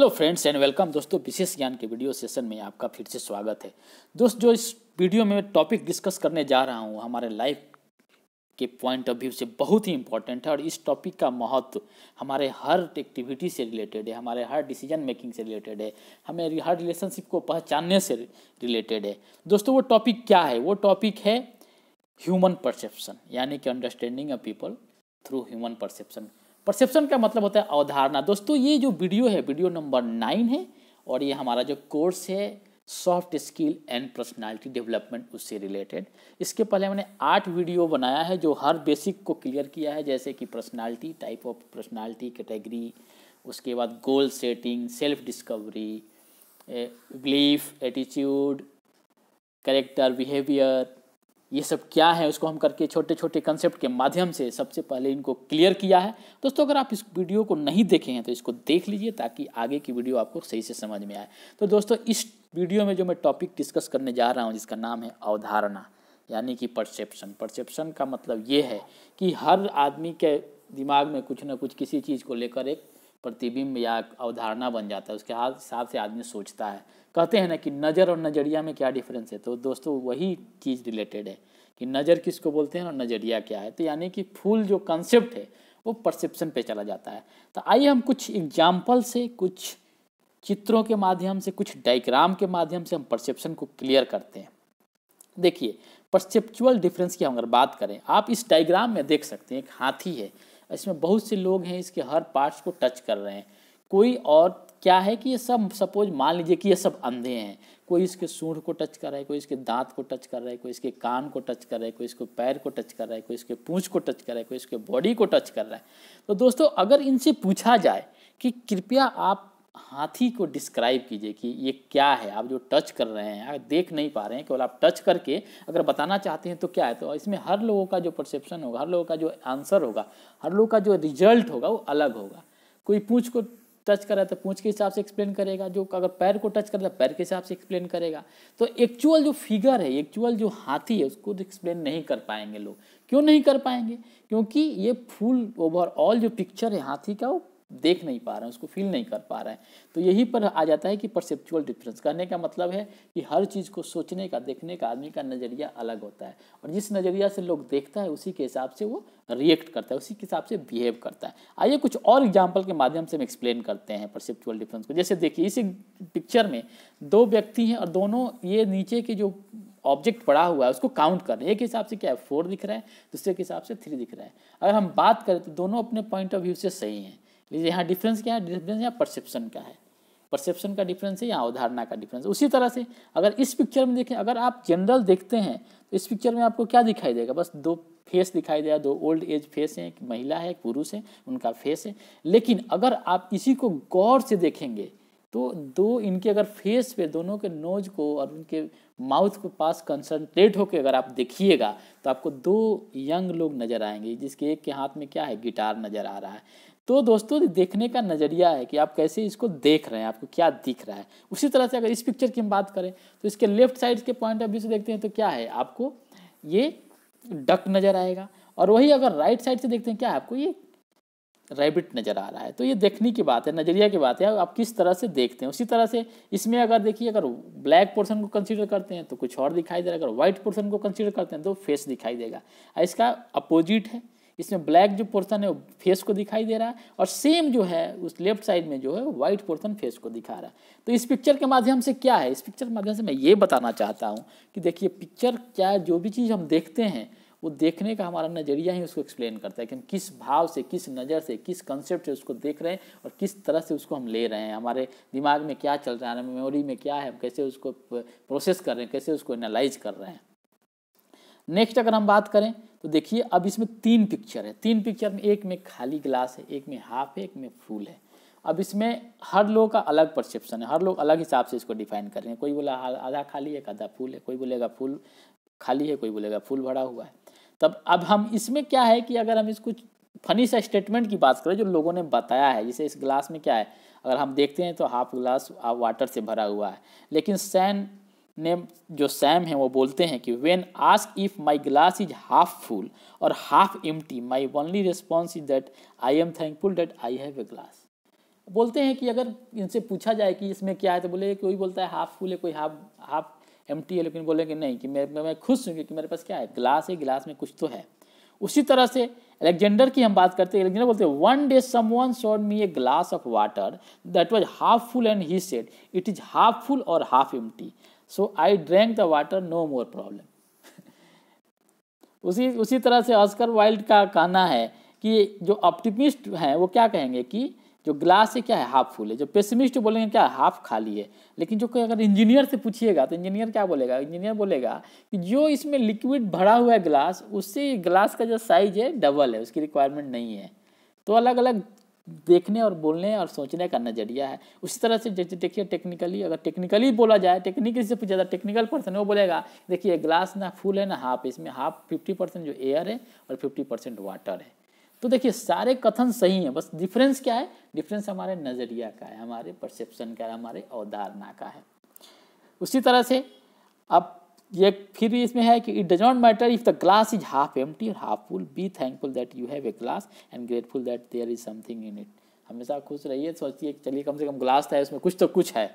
Friends and welcome दोस्तों, विशेष ज्ञान के वीडियो सेशन में आपका फिर से स्वागत है। दोस्त, जो इस वीडियो में मैं टॉपिक डिस्कस करने जा रहा हूँ हमारे लाइफ के पॉइंट ऑफ व्यू से बहुत ही इंपॉर्टेंट है और इस टॉपिक का महत्व हमारे हर एक्टिविटी से रिलेटेड है, हमारे हर डिसीजन मेकिंग से रिलेटेड है, हमें हर रिलेशनशिप को पहचानने से रिलेटेड है। दोस्तों, वो टॉपिक क्या है? वो टॉपिक है ह्यूमन परसेप्शन, यानी कि understanding a people through human perception. Perception का मतलब होता है अवधारणा। दोस्तों, ये जो वीडियो है वीडियो नंबर 9 है और ये हमारा जो कोर्स है soft skill and personality development उससे रिलेटेड। इसके पहले मैंने 8 वीडियो बनाया है जो हर बेसिक को क्लियर किया है, जैसे कि personality, type of personality, category, उसके बाद goal setting, self discovery, belief, attitude, character, behaviour, ये सब क्या है उसको हम करके छोटे छोटे कंसेप्ट के माध्यम से सबसे पहले इनको क्लियर किया है। दोस्तों, अगर आप इस वीडियो को नहीं देखे हैं तो इसको देख लीजिए ताकि आगे की वीडियो आपको सही से समझ में आए। तो दोस्तों, इस वीडियो में जो मैं टॉपिक डिस्कस करने जा रहा हूँ जिसका नाम है अवधारणा, यानी कि परसेप्शन। परसेप्शन का मतलब ये है कि हर आदमी के दिमाग में कुछ ना कुछ किसी चीज़ को लेकर एक प्रतिबिंब या अवधारणा बन जाता है, उसके हिसाब से आदमी सोचता है। कहते हैं ना कि नज़र और नज़रिया में क्या डिफरेंस है, तो दोस्तों वही चीज़ रिलेटेड है कि नज़र किसको बोलते हैं और नज़रिया क्या है। तो यानी कि फुल जो कंसेप्ट है वो परसेप्शन पे चला जाता है। तो आइए हम कुछ एग्जाम्पल से, कुछ चित्रों के माध्यम से, कुछ डायग्राम के माध्यम से हम परसेप्शन को क्लियर करते हैं। देखिए, परसेप्चुअल डिफरेंस की हम अगर बात करें, आप इस डायग्राम में देख सकते हैं एक हाथी है, इसमें बहुत से लोग हैं, इसके हर पार्ट्स को टच कर रहे हैं। कोई और क्या है कि ये सब, सपोज मान लीजिए कि ये सब अंधे हैं, कोई इसके सूंड को टच कर रहा है, कोई इसके दांत को टच कर रहा है, कोई इसके कान को टच कर रहा है, कोई इसके पैर को टच कर रहा है, कोई इसके पूंछ को टच कर रहा है, कोई इसके बॉडी को टच कर रहा है। तो दोस्तों, अगर इनसे पूछा जाए कि कृपया आप हाथी को डिस्क्राइब कीजिए कि ये क्या है, आप जो टच कर रहे हैं, आप देख नहीं पा रहे हैं, केवल आप टच करके अगर बताना चाहते हैं तो क्या है, तो इसमें हर लोगों का जो परसेप्शन होगा, हर लोगों का जो आंसर होगा, हर लोगों का जो रिजल्ट होगा वो अलग होगा। कोई पूंछ को टच कर रहा है तो पूंछ के हिसाब से एक्सप्लेन करेगा, जो अगर पैर को टच कर रहा है पैर के हिसाब से एक्सप्लेन करेगा। तो एक्चुअल जो फिगर है, एक्चुअल जो हाथी है, उसको एक्सप्लेन नहीं कर पाएंगे लोग। क्यों नहीं कर पाएंगे? क्योंकि ये फुल ओवरऑल जो पिक्चर है हाथी का वो देख नहीं पा रहे हैं, उसको फील नहीं कर पा रहे हैं। तो यही पर आ जाता है कि परसेप्चुअल डिफरेंस। कहने का मतलब है कि हर चीज़ को सोचने का, देखने का आदमी का नज़रिया अलग होता है और जिस नज़रिया से लोग देखता है उसी के हिसाब से वो रिएक्ट करता है, उसी के हिसाब से बिहेव करता है। आइए कुछ और एग्जाम्पल के माध्यम से हम एक्सप्लेन करते हैं परसेप्चुअल डिफरेंस को। जैसे देखिए, इस पिक्चर में 2 व्यक्ति हैं और दोनों ये नीचे के जो ऑब्जेक्ट पड़ा हुआ है उसको काउंट कर रहे हैं। एक हिसाब से क्या है 4 दिख रहा है, दूसरे के हिसाब से 3 दिख रहा है। अगर हम बात करें तो दोनों अपने पॉइंट ऑफ व्यू से सही हैं। यहाँ डिफरेंस क्या है? डिफरेंस यहाँ परसेप्शन का है। परसेप्शन का डिफरेंस है या अवधारणा का डिफरेंस। उसी तरह से अगर इस पिक्चर में देखें, अगर आप जनरल देखते हैं तो इस पिक्चर में आपको क्या दिखाई देगा? बस 2 फेस दिखाई देगा, 2 ओल्ड एज फेस हैं, एक महिला है एक पुरुष है, उनका फेस है। लेकिन अगर आप इसी को गौर से देखेंगे तो 2 इनके अगर फेस पे, दोनों के नोज को और उनके माउथ को पास कंसंट्रेट होकर अगर आप देखिएगा तो आपको 2 यंग लोग नज़र आएंगे, जिसके एक के हाथ में क्या है, गिटार नज़र आ रहा है। तो दोस्तों, देखने का नज़रिया है कि आप कैसे इसको देख रहे हैं, आपको क्या दिख रहा है। उसी तरह से अगर इस पिक्चर की हम बात करें तो इसके लेफ्ट साइड के पॉइंट ऑफ व्यू से देखते हैं तो क्या है, आपको ये डक नज़र आएगा। और वही अगर राइट साइड से देखते हैं, क्या है, आपको ये रैबिट नज़र आ रहा है। तो ये देखने की बात है, नज़रिया की बात है, आप किस तरह से देखते हैं। उसी तरह से इसमें अगर देखिए, अगर ब्लैक पोर्शन को कंसीडर करते हैं तो कुछ और दिखाई दे रहा है, अगर व्हाइट पोर्शन को कंसीडर करते हैं तो फेस दिखाई देगा। इसका अपोजिट है, इसमें ब्लैक जो पोर्शन है वो फेस को दिखाई दे रहा है और सेम जो है उस लेफ्ट साइड में जो है व्हाइट पोर्शन फेस को दिखा रहा है। तो इस पिक्चर के माध्यम से क्या है, इस पिक्चर के माध्यम से मैं ये बताना चाहता हूँ कि देखिए, पिक्चर क्या है, जो भी चीज़ हम देखते हैं वो देखने का हमारा नज़रिया ही उसको एक्सप्लेन करता है कि हम किस भाव से, किस नज़र से, किस कंसेप्ट से उसको देख रहे हैं और किस तरह से उसको हम ले रहे हैं। हमारे दिमाग में क्या चल रहा है, मेमोरी में क्या है, हम कैसे उसको प्रोसेस कर रहे हैं, कैसे उसको एनालाइज कर रहे हैं। नेक्स्ट अगर हम बात करें तो देखिए, अब इसमें 3 पिक्चर है। 3 पिक्चर में एक में खाली ग्लास है, एक में हाफ है, एक में फुल है। अब इसमें हर लोग का अलग परसेप्शन है, हर लोग अलग हिसाब से इसको डिफाइन कर रहे हैं। कोई बोला आधा खाली है, आधा फुल है, कोई बोलेगा फुल खाली है, कोई बोलेगा फुल भरा हुआ है। तब अब हम इसमें क्या है कि अगर हम इसको फनी सा स्टेटमेंट की बात करें जो लोगों ने बताया है, जैसे इस ग्लास में क्या है, अगर हम देखते हैं तो हाफ ग्लास वाटर से भरा हुआ है। लेकिन सैम है वो बोलते हैं कि when ask if my glass is half full और half empty, my only response is that I am thankful that I have a glass. बोलते हैं कि अगर इनसे पूछा जाए कि इसमें क्या है तो बोले, कोई बोलता है हाफ फुल है, कोई हाफ हाफ एम्प्टी है, लेकिन बोले कि नहीं, कि मैं खुश हूँ कि मेरे पास क्या है, गिलास है, गिलास में कुछ तो है। उसी तरह से अलेक्जेंडर की हम बात करते हैं। अलेक्जेंडर बोलते हैं, one day someone showed me a glass of water that was half full and he said it is half full और half empty, so I drank the water, no more problem. उसी तरह से Oscar Wilde का कहना है कि जो optimist हैं वो क्या कहेंगे कि जो ग्लास है क्या है, हाफ फुल है। जो पेसिमिस्ट बोलेंगे क्या, हाफ खाली है। लेकिन जो कोई अगर इंजीनियर से पूछिएगा तो इंजीनियर क्या बोलेगा, इंजीनियर बोलेगा कि जो इसमें लिक्विड भरा हुआ है ग्लास, उससे ग्लास का जो साइज है डबल है, उसकी रिक्वायरमेंट नहीं है। तो अलग अलग देखने और बोलने और सोचने का नज़रिया है। उसी तरह से जैसे देखिए टेक्निकली, अगर टेक्निकली बोला जाए, टेक्निकली से पूछा जाए, टेक्निकल पर्सन वो बोलेगा देखिए ग्लास ना फुल है ना हाफ, इसमें हाफ 50% जो एयर है और 50% वाटर है। तो देखिए सारे कथन सही हैं, बस डिफरेंस क्या है, डिफरेंस हमारे नज़रिया का है, हमारे परसेप्शन का है, हमारे अवधारणा का है। उसी तरह से अब ये फिर इसमें है कि it does not matter if the glass is half empty और half full, be thankful that you have a glass and grateful that there is something in it. हमेशा खुश रहिए, सोचिए चलिए कम से कम ग्लास है, उसमें कुछ तो कुछ है।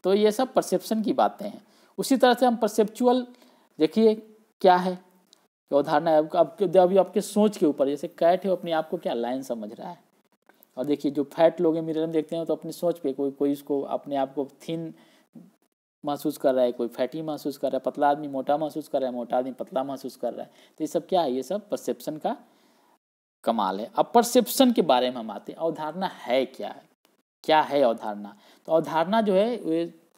तो ये सब परसेप्शन की बातें हैं। उसी तरह से हम परसेप्चुअल देखिए क्या है, अवधारणा है। अभी आपके सोच के ऊपर, जैसे कैट है अपने आप को क्या लाइन समझ रहा है, और देखिए जो फैट लोग हैं मिरर में देखते हैं तो अपनी सोच पे कोई इसको अपने आप को थिन महसूस कर रहा है, कोई फैटी महसूस कर रहा है, पतला आदमी मोटा महसूस कर रहा है, मोटा आदमी पतला महसूस कर रहा है। तो ये सब क्या है, ये सब परसेप्शन का कमाल है। अब परसेप्शन के बारे में हम आते हैं, अवधारणा है क्या है अवधारणा। तो अवधारणा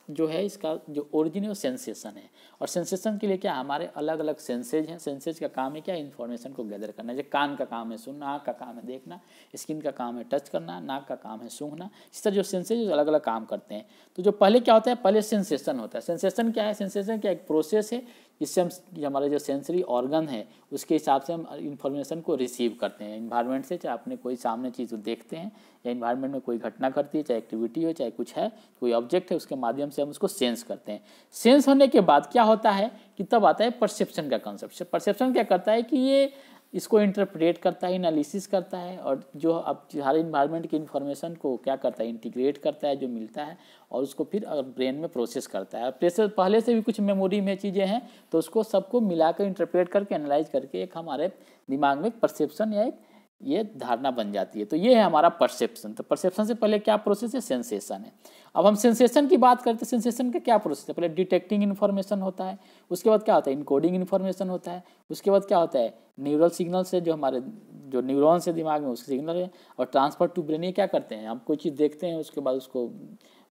जो है इसका जो ओरिजिन है वो सेंसेशन है। और सेंसेशन के लिए क्या, हमारे अलग अलग सेंसेज हैं। सेंसेज का काम है क्या, इन्फॉर्मेशन को गैदर करना। जैसे कान का काम है सुनना, आँख का काम है देखना, स्किन का काम है टच करना, नाक का काम है सूंघना। इस तरह जो सेंसेज अलग अलग काम करते हैं। तो जो पहले क्या होता है, पहले सेंसेशन होता है। सेंसेशन क्या है, सेंसेशन क्या एक प्रोसेस है जिससे हम हमारे जो सेंसरी ऑर्गन है उसके हिसाब से हम इंफॉर्मेशन को रिसीव करते हैं इन्वायरमेंट से। चाहे अपने कोई सामने चीज़ देखते हैं या इन्वायरमेंट में कोई घटना घटती है, चाहे एक्टिविटी हो, चाहे कुछ है, कोई ऑब्जेक्ट है, उसके माध्यम से हम उसको सेंस करते हैं। सेंस होने के बाद क्या होता है कि तब आता है परसेप्शन का कॉन्सेप्ट। परसेप्शन क्या करता है कि ये इसको इंटरप्रेट करता है, एनालिसिस करता है, और जो अब हर इन्वायरमेंट की इन्फॉर्मेशन को क्या करता है, इंटीग्रेट करता है जो मिलता है, और उसको फिर ब्रेन में प्रोसेस करता है। प्रोसेस पहले से भी कुछ मेमोरी में चीज़ें हैं तो उसको सबको मिलाकर इंटरप्रेट करके एनालाइज करके एक हमारे दिमाग में परसेप्शन या एक ये धारणा बन जाती है। तो ये है हमारा परसेप्शन। तो परसेप्शन से पहले क्या प्रोसेस है, सेंसेशन है। अब हम सेंसेशन की बात करते हैं, सेंसेशन का क्या प्रोसेस है, पहले डिटेक्टिंग इन्फॉर्मेशन होता है, उसके बाद क्या होता है, इनकोडिंग इन्फॉर्मेशन होता है, उसके बाद क्या होता है, न्यूरल सिग्नल से जो हमारे जो न्यूरॉन्स है दिमाग में उसके सिग्नल है, और ट्रांसफर टू ब्रेन। ये क्या करते हैं, हम कोई चीज़ देखते हैं उसके बाद उसको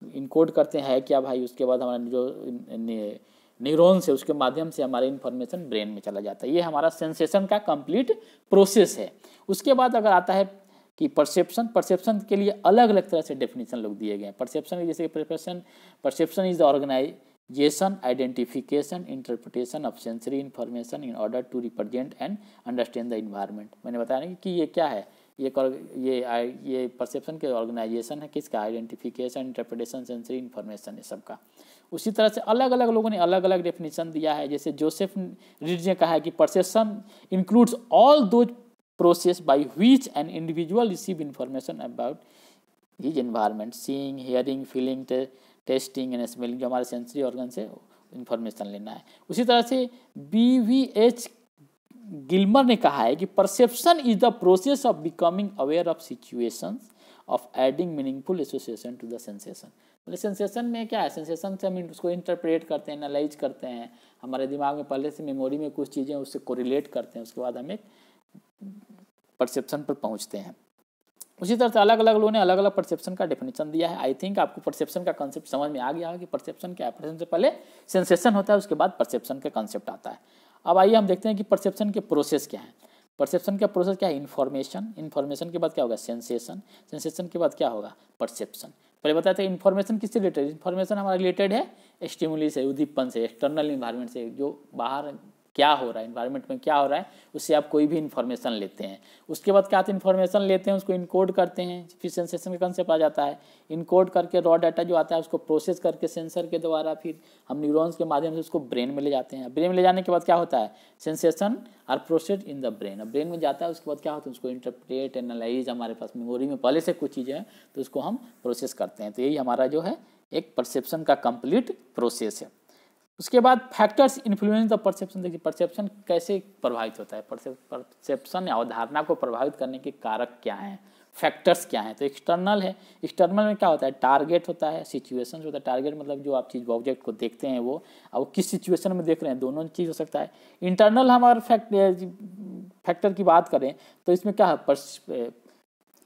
इनकोड करते हैं क्या भाई, उसके बाद हमारा जो न्यूरॉन्स है उसके माध्यम से हमारे इन्फॉर्मेशन ब्रेन में चला जाता है। ये हमारा सेंसेशन का कंप्लीट प्रोसेस है। उसके बाद अगर आता है कि परसेप्शन के लिए अलग अलग तरह से डेफिनेशन लोग दिए गए हैं। परसेप्शन जैसे perception is the organization, identification, interpretation of sensory information in order to represent and understand the environment. मैंने बताया ना कि ये क्या है, ये परसेप्शन के ऑर्गेनाइजेशन है किसका, आइडेंटिफिकेशन, इंटरप्रिटेशन, सेंसरी इन्फॉर्मेशन, ये सब का। उसी तरह से अलग अलग लोगों ने अलग अलग डेफिनेशन दिया है। जैसे जोसेफ रीड ने कहा है कि perception includes all those process by which an individual receive information about his environment, seeing, hearing, feeling, testing and smelling, जो हमारे सेंसरी ऑर्गन से इन्फॉर्मेशन लेना है। उसी तरह से BVH गिल्मर ने कहा है कि perception is the process of becoming aware of situations of adding meaningful association to the sensation. मतलब सेंसेशन में क्या है, सेंसेशन से हम उसको इंटरप्रेट करते हैं, एनालाइज करते हैं, हमारे दिमाग में पहले से मेमोरी में कुछ चीज़ें उससे कोरिलेट करते हैं, उसके बाद हम एक परसेप्शन पर पहुंचते हैं। उसी तरह से अलग अलग लोगों ने अलग अलग परसेप्शन का डेफिनेशन दिया है। आई थिंक आपको परसेप्शन का कॉन्सेप्ट समझ में आ गया है कि परसेप्शन क्या है। परसेप्शन से पहले सेंसेशन होता है, उसके बाद परसेप्शन का कॉन्सेप्ट आता है। अब आइए हम देखते हैं कि परसेप्शन के प्रोसेस क्या है। परसेप्शन का प्रोसेस क्या है, इन्फॉर्मेशन के बाद क्या होगा, सेंसेशन के बाद क्या होगा, परसेप्शन। पहले बताया था इन्फॉर्मेशन किससे रिलेटेड, इन्फॉर्मेशन हमारा रिलेटेड है स्टिमुली से, उद्दीपन से, एक्सटर्नल इन्वायरमेंट से, जो बाहर क्या हो रहा है, इन्वायरमेंट में क्या हो रहा है, उससे आप कोई भी इन्फॉर्मेशन लेते हैं। उसके बाद क्या इन्फॉर्मेशन लेते हैं, उसको इनकोड करते हैं, फिर सेंसेशन का कंसेप्ट आ जाता है। इनकोड करके रॉ डाटा जो आता है उसको प्रोसेस करके सेंसर के द्वारा फिर हम न्यूरॉन्स के माध्यम से उसको ब्रेन में ले जाते हैं। ब्रेन में ले जाने के बाद क्या होता है, sensation are process in the brain. अब ब्रेन में जाता है, उसके बाद क्या होता है, उसको इंटरप्रेट एनालाइज, हमारे पास मेमोरी में पहले से कुछ चीज़ें हैं तो उसको हम प्रोसेस करते हैं। तो यही हमारा जो है एक परसेप्शन का कंप्लीट प्रोसेस है। उसके बाद फैक्टर्स इन्फ्लुएंस द परसेप्शन। देखिए परसेप्शन कैसे प्रभावित होता है, परसेप्शन या अवधारणा को प्रभावित करने के कारक क्या हैं, फैक्टर्स क्या हैं। तो एक्सटर्नल है, एक्सटर्नल में क्या होता है, टारगेट होता है, सिचुएशन होता है। टारगेट मतलब जो आप चीज़ ऑब्जेक्ट को देखते हैं वो, अब किस सिचुएशन में देख रहे हैं, दोनों चीज़ हो सकता है। इंटरनल हम अगर फैक्टर की बात करें तो इसमें क्या है,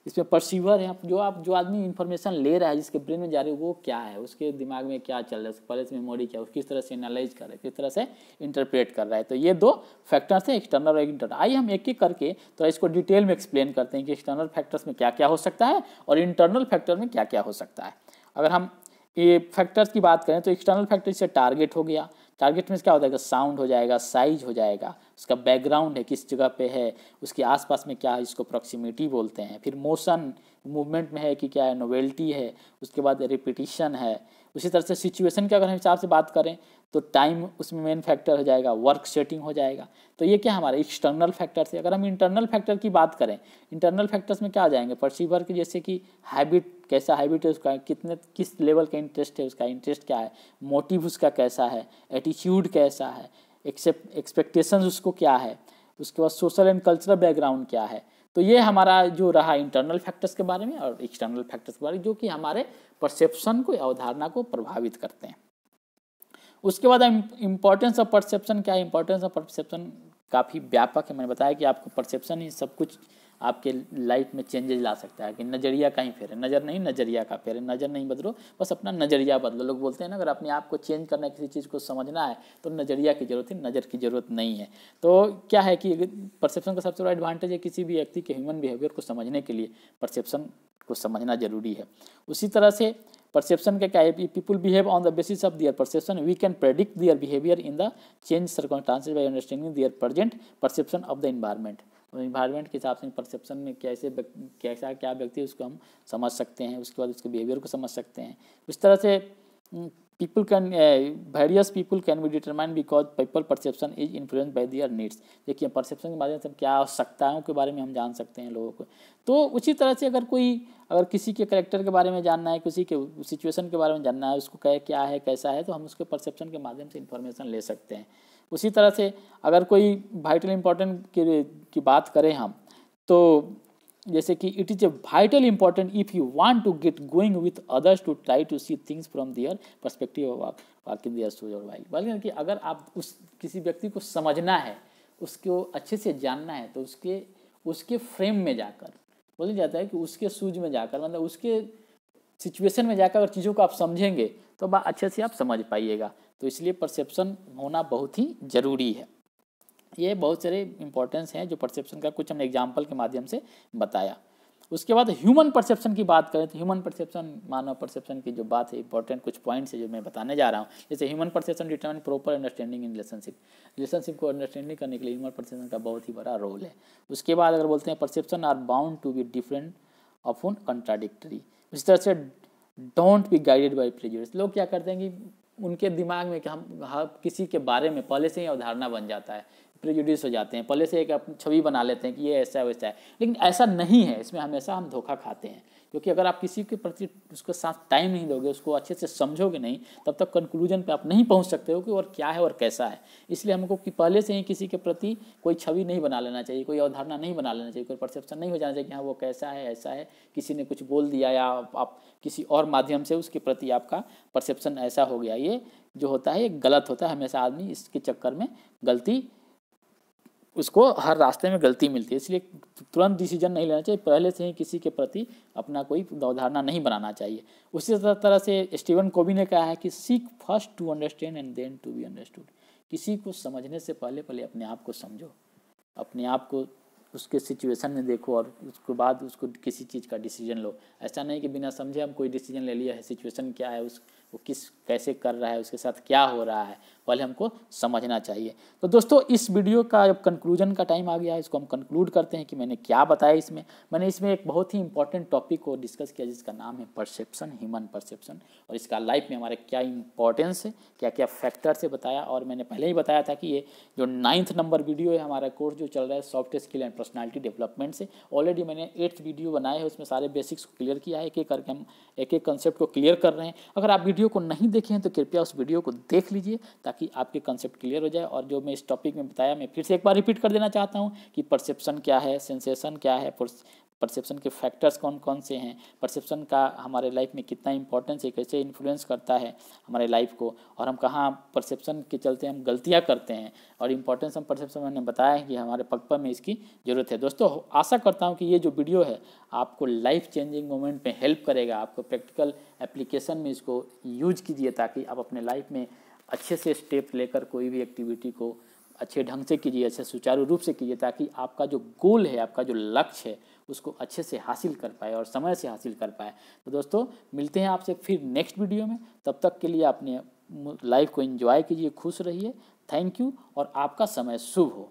इसमें परसीवर है, जो आदमी इन्फॉर्मेशन ले रहा है, जिसके ब्रेन में जा रही है, वो क्या है, उसके दिमाग में क्या चल रहा है, उसके पहले से मेमोरी क्या है, किस तरह से एनालाइज कर रहा है, किस तरह से इंटरप्रेट कर रहा है। तो ये दो फैक्टर्स हैं, एक्सटर्नल और इंटरनल। आइए हम एक एक करके तो इसको डिटेल में एक्सप्लेन करते हैं कि एक्सटर्नल फैक्टर्स में क्या क्या हो सकता है और इंटरनल फैक्टर में क्या क्या हो सकता है। अगर हम ये फैक्टर्स की बात करें तो एक्सटर्नल फैक्टर से टारगेट हो गया। टारगेट में क्या होता है, साउंड हो जाएगा, साइज हो जाएगा, उसका बैकग्राउंड है, किस जगह पे है, उसके आसपास में क्या है, इसको प्रॉक्सिमिटी बोलते हैं। फिर मोशन, मूवमेंट में है कि क्या है, नोवेल्टी है, उसके बाद रिपीटिशन है। उसी तरह से सिचुएशन के अगर हम हिसाब से बात करें तो टाइम उसमें मेन फैक्टर हो जाएगा, वर्क सेटिंग हो जाएगा। तो ये क्या हमारे एक्सटर्नल फैक्टर से। अगर हम इंटरनल फैक्टर की बात करें, इंटरनल फैक्टर्स में क्या आ जाएंगे, परसीवर के, जैसे कि हैबिट, कैसा हैबिट है उसका, किस लेवल का इंटरेस्ट है, उसका इंटरेस्ट क्या है, मोटिव उसका कैसा है, एटीट्यूड कैसा है, एक्सपेक्टेशंस उसको क्या है, उसके बाद सोशल एंड कल्चरल बैकग्राउंड क्या है। तो ये हमारा जो रहा इंटरनल फैक्टर्स के बारे में और एक्सटर्नल फैक्टर्स के बारे में, जो कि हमारे परसेप्शन को, अवधारणा को प्रभावित करते हैं। उसके बाद इम्पोर्टेंस ऑफ परसेप्शन क्या है, इंपॉर्टेंस ऑफ परसेप्शन काफ़ी व्यापक है। मैंने बताया कि आपको परसेप्शन ही सब कुछ आपके लाइफ में चेंजेस ला सकता है। कि नज़रिया कहीं फेरे, नज़र नहीं नज़रिया का फेरे, नज़र नहीं बदलो, बस अपना नज़रिया बदलो। लोग बोलते हैं ना, अगर अपने आप को चेंज करना है, किसी चीज़ को समझना है तो नज़रिया की ज़रूरत है, नज़र की ज़रूरत नहीं है। तो क्या है कि परसेप्शन का सबसे बड़ा एडवांटेज है, किसी भी व्यक्ति के ह्यूमन बिहेवियर को समझने के लिए परसेप्शन को समझना जरूरी है। उसी तरह से परसेप्शन का क्या है, people behave on the basis of their perception, we can predict their behaviour in the change circumstances by understanding their present perception of the environment. Environment के हिसाब से परसेप्शन में कैसा क्या व्यक्ति, उसको हम समझ सकते हैं, उसके बाद उसके बिहेवियर को समझ सकते हैं। उस तरह से people can various people can be determine because people perception is influence by their needs. देखिए परसेप्शन के माध्यम से क्या आवश्यकताओं के बारे में हम जान सकते हैं लोगों को। तो उसी तरह से अगर किसी के कैरेक्टर के बारे में जानना है, किसी के सिचुएशन के बारे में जानना है, उसको क्या है कैसा है, तो हम उसके परसेप्शन के माध्यम से इन्फॉर्मेशन ले सकते हैं। उसी तरह से अगर कोई वाइटल इंपॉर्टेंट की बात करें हम, तो जैसे कि it is a vital important if you want to get going with others to try to see things from their perspective of walking their shoes और वाइल। बल्कि कि अगर आप किसी व्यक्ति को समझना है, उसको अच्छे से जानना है, तो उसके फ्रेम में जाकर, बोला जाता है कि उसके शूज में जाकर, मतलब उसके सिचुएशन में जाकर अगर चीज़ों को आप समझेंगे तो अच्छे से आप समझ पाइएगा। तो इसलिए परसेप्शन होना बहुत ही ज़रूरी है। ये बहुत सारे इंपॉर्टेंस हैं जो परसेप्शन का, कुछ हमने एग्जाम्पल के माध्यम से बताया। उसके बाद ह्यूमन परसेप्शन की बात करें तो ह्यूमन परसेप्शन, मानव परसेप्शन की जो बात है, इंपॉर्टेंट कुछ पॉइंट्स है जो मैं बताने जा रहा हूँ। जैसे human perception determine proper understanding in relationship को अंडरस्टैंडिंग करने के लिए ह्यूमन परसेप्शन का बहुत ही बड़ा रोल है। उसके बाद अगर बोलते हैं perception are bound to be different often contradictory. इस तरह से don't be guided by prejudice. लोग क्या करते हैं कि उनके दिमाग में कि हम किसी के बारे में पहले से ही अवधारणा बन जाता है, प्रेजुडिस हो जाते हैं, पहले से एक अपनी छवि बना लेते हैं कि ये ऐसा है वैसा है। लेकिन ऐसा नहीं है, इसमें हमेशा हम धोखा खाते हैं। क्योंकि अगर आप किसी के प्रति उसके साथ टाइम नहीं दोगे, उसको अच्छे से समझोगे नहीं, तब तक कंक्लूजन पे आप नहीं पहुंच सकते हो कि और क्या है और कैसा है। इसलिए हमको कि पहले से ही किसी के प्रति कोई छवि नहीं बना लेना चाहिए, कोई अवधारणा नहीं बना लेना चाहिए, कोई परसेप्शन नहीं हो जाना चाहिए कि हाँ वो कैसा है ऐसा है, किसी ने कुछ बोल दिया या आप किसी और माध्यम से उसके प्रति आपका परसेप्शन ऐसा हो गया। ये जो होता है ये गलत होता है। हमेशा आदमी इसके चक्कर में गलती, उसको हर रास्ते में गलती मिलती है। इसलिए तुरंत डिसीजन नहीं लेना चाहिए, पहले से ही किसी के प्रति अपना कोई अवधारणा नहीं बनाना चाहिए। उसी तरह से स्टीवन कोवी ने कहा है कि seek first to understand and then to be understood. किसी को समझने से पहले अपने आप को समझो, अपने आप को उसके सिचुएशन में देखो और उसके बाद उसको किसी चीज़ का डिसीजन लो। ऐसा नहीं कि बिना समझे हम कोई डिसीजन ले लिया है, सिचुएशन क्या है, वो कैसे कर रहा है, उसके साथ क्या हो रहा है, पहले हमको समझना चाहिए। तो दोस्तों इस वीडियो का अब कंक्लूजन का टाइम आ गया है, इसको हम कंक्लूड करते हैं कि मैंने क्या बताया इसमें। मैंने इसमें एक बहुत ही इंपॉर्टेंट टॉपिक को डिस्कस किया जिसका नाम है परसेप्शन, ह्यूमन परसेप्शन, और इसका लाइफ में हमारे क्या इंपॉर्टेंस है, क्या क्या फैक्टर से बताया। और मैंने पहले ही बताया था कि ये जो 9th नंबर वीडियो है हमारा कोर्स जो चल रहा है soft skill and personality development से, ऑलरेडी मैंने 8th वीडियो बनाए हैं, उसमें सारे बेसिक्स को क्लियर किया है, एक एक करके हम एक एक कंसेप्ट को क्लियर कर रहे हैं। अगर आप वीडियो को नहीं देखे हैं तो कृपया उस वीडियो को देख लीजिए ताकि आपके कंसेप्ट क्लियर हो जाए। और जो मैं इस टॉपिक में बताया मैं फिर से एक बार रिपीट कर देना चाहता हूँ कि परसेप्शन क्या है, सेंसेशन क्या है, परसेप्शन के फैक्टर्स कौन कौन से हैं, परसेप्शन का हमारे लाइफ में कितना इंपॉर्टेंस है, कैसे इन्फ्लुएंस करता है हमारे लाइफ को, और हम कहाँ परसेप्शन के चलते हम गलतियाँ करते हैं, और इम्पॉर्टेंस हम परसेप्शन मैंने बताया है कि हमारे पग में इसकी ज़रूरत है। दोस्तों आशा करता हूँ कि ये जो वीडियो है आपको लाइफ चेंजिंग मोमेंट में हेल्प करेगा, आपको प्रैक्टिकल एप्लीकेशन में इसको यूज कीजिए ताकि आप अपने लाइफ में अच्छे से स्टेप लेकर कोई भी एक्टिविटी को अच्छे ढंग से कीजिए, अच्छे सुचारू रूप से कीजिए ताकि आपका जो गोल है, आपका जो लक्ष्य है उसको अच्छे से हासिल कर पाए और समय से हासिल कर पाए। तो दोस्तों मिलते हैं आपसे फिर नेक्स्ट वीडियो में, तब तक के लिए अपने लाइफ को एंजॉय कीजिए, खुश रहिए। थैंक यू और आपका समय शुभ हो।